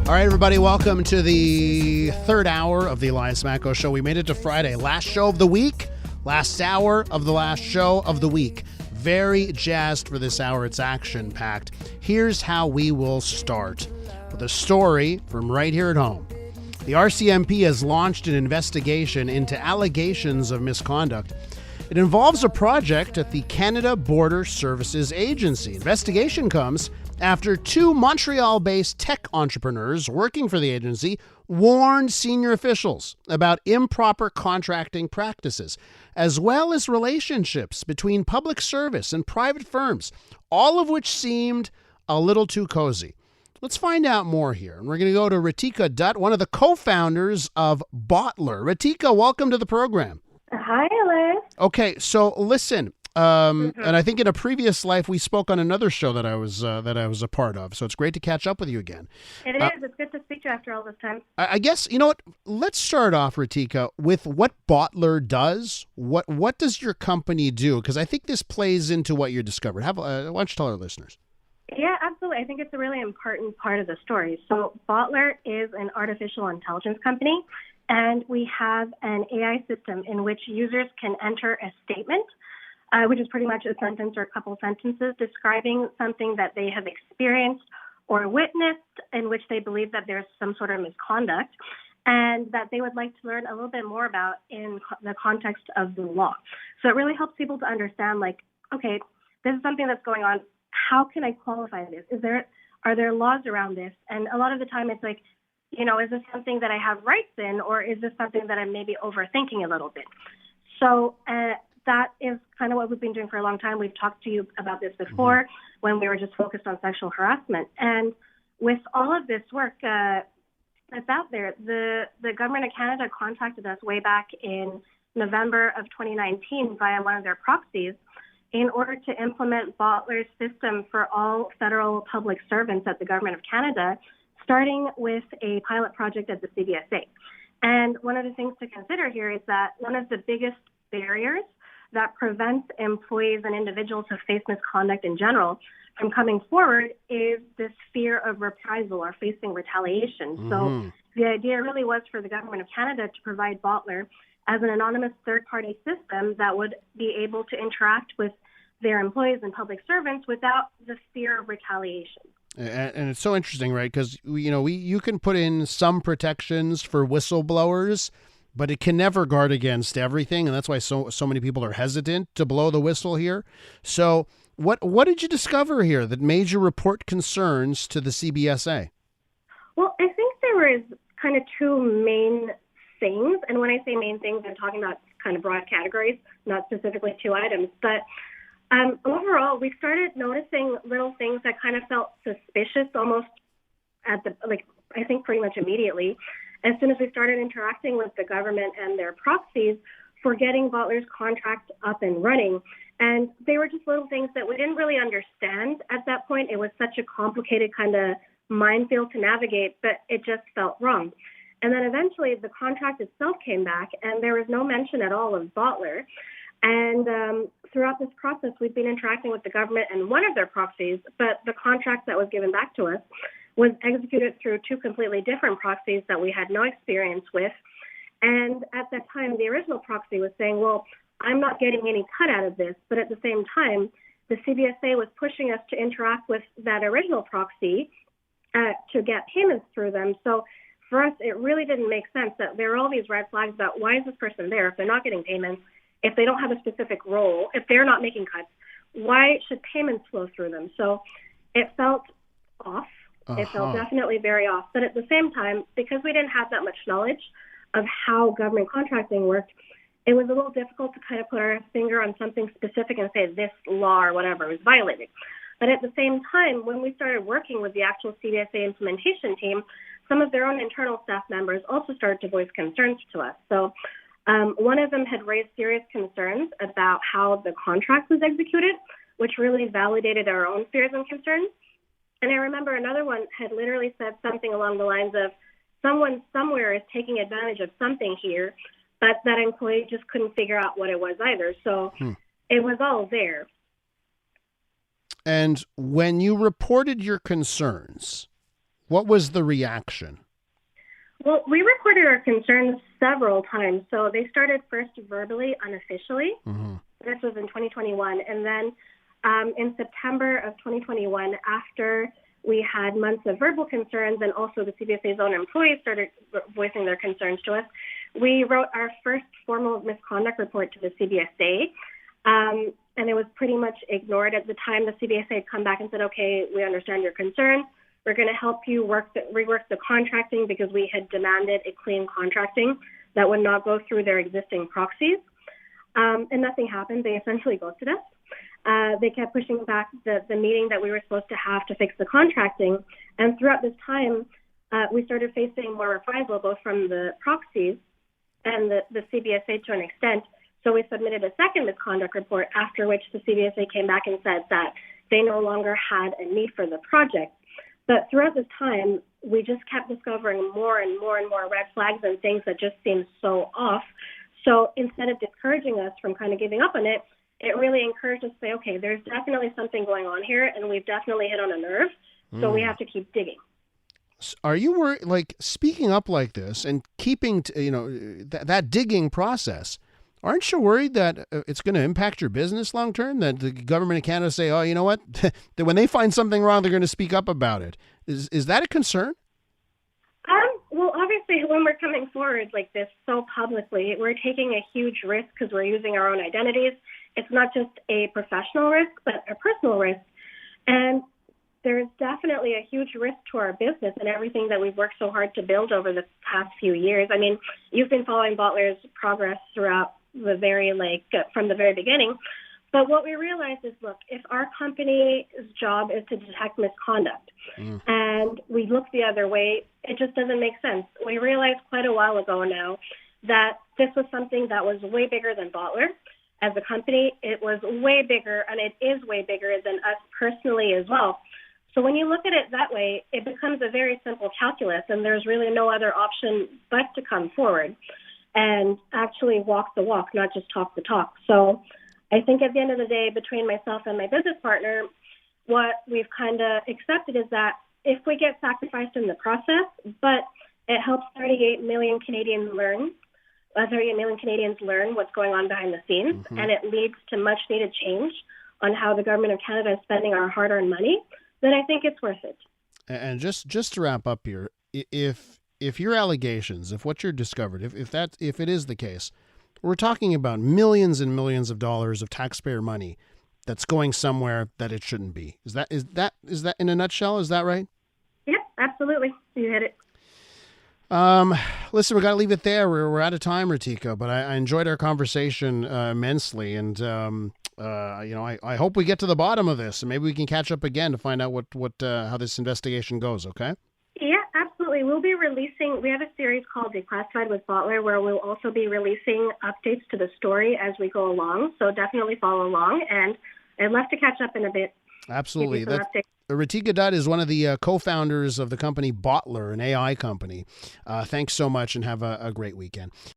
All right, everybody, welcome to the third hour of the Elias Macko Show. We made it to Friday. Last show of the week. Last hour of the last show of the week. Very jazzed for this hour. It's action-packed. Here's how we will start. With a story from right here at home. The RCMP has launched an investigation into allegations of misconduct. It involves a project at the Canada Border Services Agency. Investigation comes after two Montreal-based tech entrepreneurs working for the agency warned senior officials about improper contracting practices, as well as relationships between public service and private firms, all of which seemed a little too cozy. Let's find out more here. And we're going to go to Ritika Dutt, one of the co-founders of Botler. Ritika, welcome to the program. Hi, Elias. Okay, so listen, and I think in a previous life we spoke on another show that I was a part of. So it's great to catch up with you again. It is. It's good to speak to you after all this time. I guess, you know what? Let's start off, Ritika, with what Botler does. What does your company do? Because I think this plays into what you discovered. Why don't you tell our listeners? Yeah, absolutely. I think it's a really important part of the story. So Botler is an artificial intelligence company, and we have an AI system in which users can enter a statement, which is pretty much a sentence or a couple sentences describing something that they have experienced or witnessed in which they believe that there's some sort of misconduct and that they would like to learn a little bit more about in the context of the law. So it really helps people to understand, like, okay, this is something that's going on. How can I qualify this? Are there laws around this? And a lot of the time it's like, you know, is this something that I have rights in, or is this something that I'm maybe overthinking a little bit? So that is kind of what we've been doing for a long time. We've talked to you about this before when we were just focused on sexual harassment. And with all of this work that's out there, the Government of Canada contacted us way back in November of 2019 via one of their proxies in order to implement Botler's system for all federal public servants at the Government of Canada, starting with a pilot project at the CBSA. And one of the things to consider here is that one of the biggest barriers that prevents employees and individuals who face misconduct in general from coming forward is this fear of reprisal or facing retaliation. So the idea really was for the Government of Canada to provide Botler as an anonymous third-party system that would be able to interact with their employees and public servants without the fear of retaliation. And it's so interesting, right? Because you can put in some protections for whistleblowers, but it can never guard against everything, and that's why so many people are hesitant to blow the whistle here. So, what did you discover here that made you report concerns to the CBSA? Well, I think there was kind of two main things, and when I say main things, I'm talking about kind of broad categories, not specifically two items, but overall, we started noticing little things that kind of felt suspicious almost I think pretty much immediately, as soon as we started interacting with the government and their proxies for getting Botler's contract up and running. And they were just little things that we didn't really understand at that point. It was such a complicated kind of minefield to navigate, but it just felt wrong. And then eventually the contract itself came back, and there was no mention at all of Botler. And throughout this process, we've been interacting with the government and one of their proxies, but the contract that was given back to us was executed through two completely different proxies that we had no experience with. And at that time, the original proxy was saying, well, I'm not getting any cut out of this. But at the same time, the CBSA was pushing us to interact with that original proxy to get payments through them. So for us, it really didn't make sense that there are all these red flags about why is this person there if they're not getting payments, if they don't have a specific role, if they're not making cuts, why should payments flow through them? So it felt off. It felt definitely very off. But at the same time, because we didn't have that much knowledge of how government contracting worked, it was a little difficult to kind of put our finger on something specific and say this law or whatever was violated. But at the same time, when we started working with the actual CBSA implementation team, some of their own internal staff members also started to voice concerns to us. So one of them had raised serious concerns about how the contract was executed, which really validated our own fears and concerns. And I remember another one had literally said something along the lines of, someone somewhere is taking advantage of something here, but that employee just couldn't figure out what it was either. So it was all there. And when you reported your concerns, What was the reaction? Well, we recorded our concerns several times. So they started first verbally, unofficially. Mm-hmm. This was in 2021. And then in September of 2021, after we had months of verbal concerns and also the CBSA's own employees started voicing their concerns to us, we wrote our first formal misconduct report to the CBSA. And it was pretty much ignored at the time. The CBSA had come back and said, okay, we understand your concern. We're going to help you rework the contracting because we had demanded a clean contracting that would not go through their existing proxies. And nothing happened. They essentially ghosted us. They kept pushing back the meeting that we were supposed to have to fix the contracting. And throughout this time, we started facing more reprisal, both from the proxies and the CBSA to an extent. So we submitted a second misconduct report, after which the CBSA came back and said that they no longer had a need for the project. But throughout this time, we just kept discovering more and more and more red flags and things that just seemed so off. So instead of discouraging us from kind of giving up on it, it really encouraged us to say, okay, there's definitely something going on here, and we've definitely hit on a nerve, so we have to keep digging. Are you worried, like, speaking up like this and keeping, that digging process, aren't you worried that it's going to impact your business long term? That the government of Canada say, oh, you know what? That when they find something wrong, they're going to speak up about it. Is that a concern? Well, obviously, when we're coming forward like this so publicly, we're taking a huge risk because we're using our own identities. It's not just a professional risk, but a personal risk. And there's definitely a huge risk to our business and everything that we've worked so hard to build over the past few years. I mean, you've been following Botler's progress throughout from the very beginning. But what we realized is, look, if our company's job is to detect misconduct and we look the other way, it just doesn't make sense. We realized quite a while ago now that this was something that was way bigger than Botler. As a company, it was way bigger, and it is way bigger than us personally as well. So when you look at it that way, it becomes a very simple calculus, and there's really no other option but to come forward and actually walk the walk, not just talk the talk. So I think at the end of the day, between myself and my business partner, what we've kind of accepted is that if we get sacrificed in the process, but it helps 38 million Canadians learn what's going on behind the scenes, and it leads to much needed change on how the government of Canada is spending our hard-earned money, then I think it's worth it. And just to wrap up here, if your allegations, if what you're discovered, if it is the case, we're talking about millions and millions of dollars of taxpayer money that's going somewhere that it shouldn't be. Is that in a nutshell? Is that right? Yeah, absolutely. You hit it. Listen, we got to leave it there. We're out of time, Ritika, but I enjoyed our conversation immensely, and I hope we get to the bottom of this, and maybe we can catch up again to find out what how this investigation goes. Okay. Yeah, absolutely. We have a series called Declassified with Botler, where we'll also be releasing updates to the story as we go along. So definitely follow along, and I'd love to catch up in a bit. Absolutely. Ritika Dutt is one of the co-founders of the company Botler, an AI company. Thanks so much, and have a great weekend.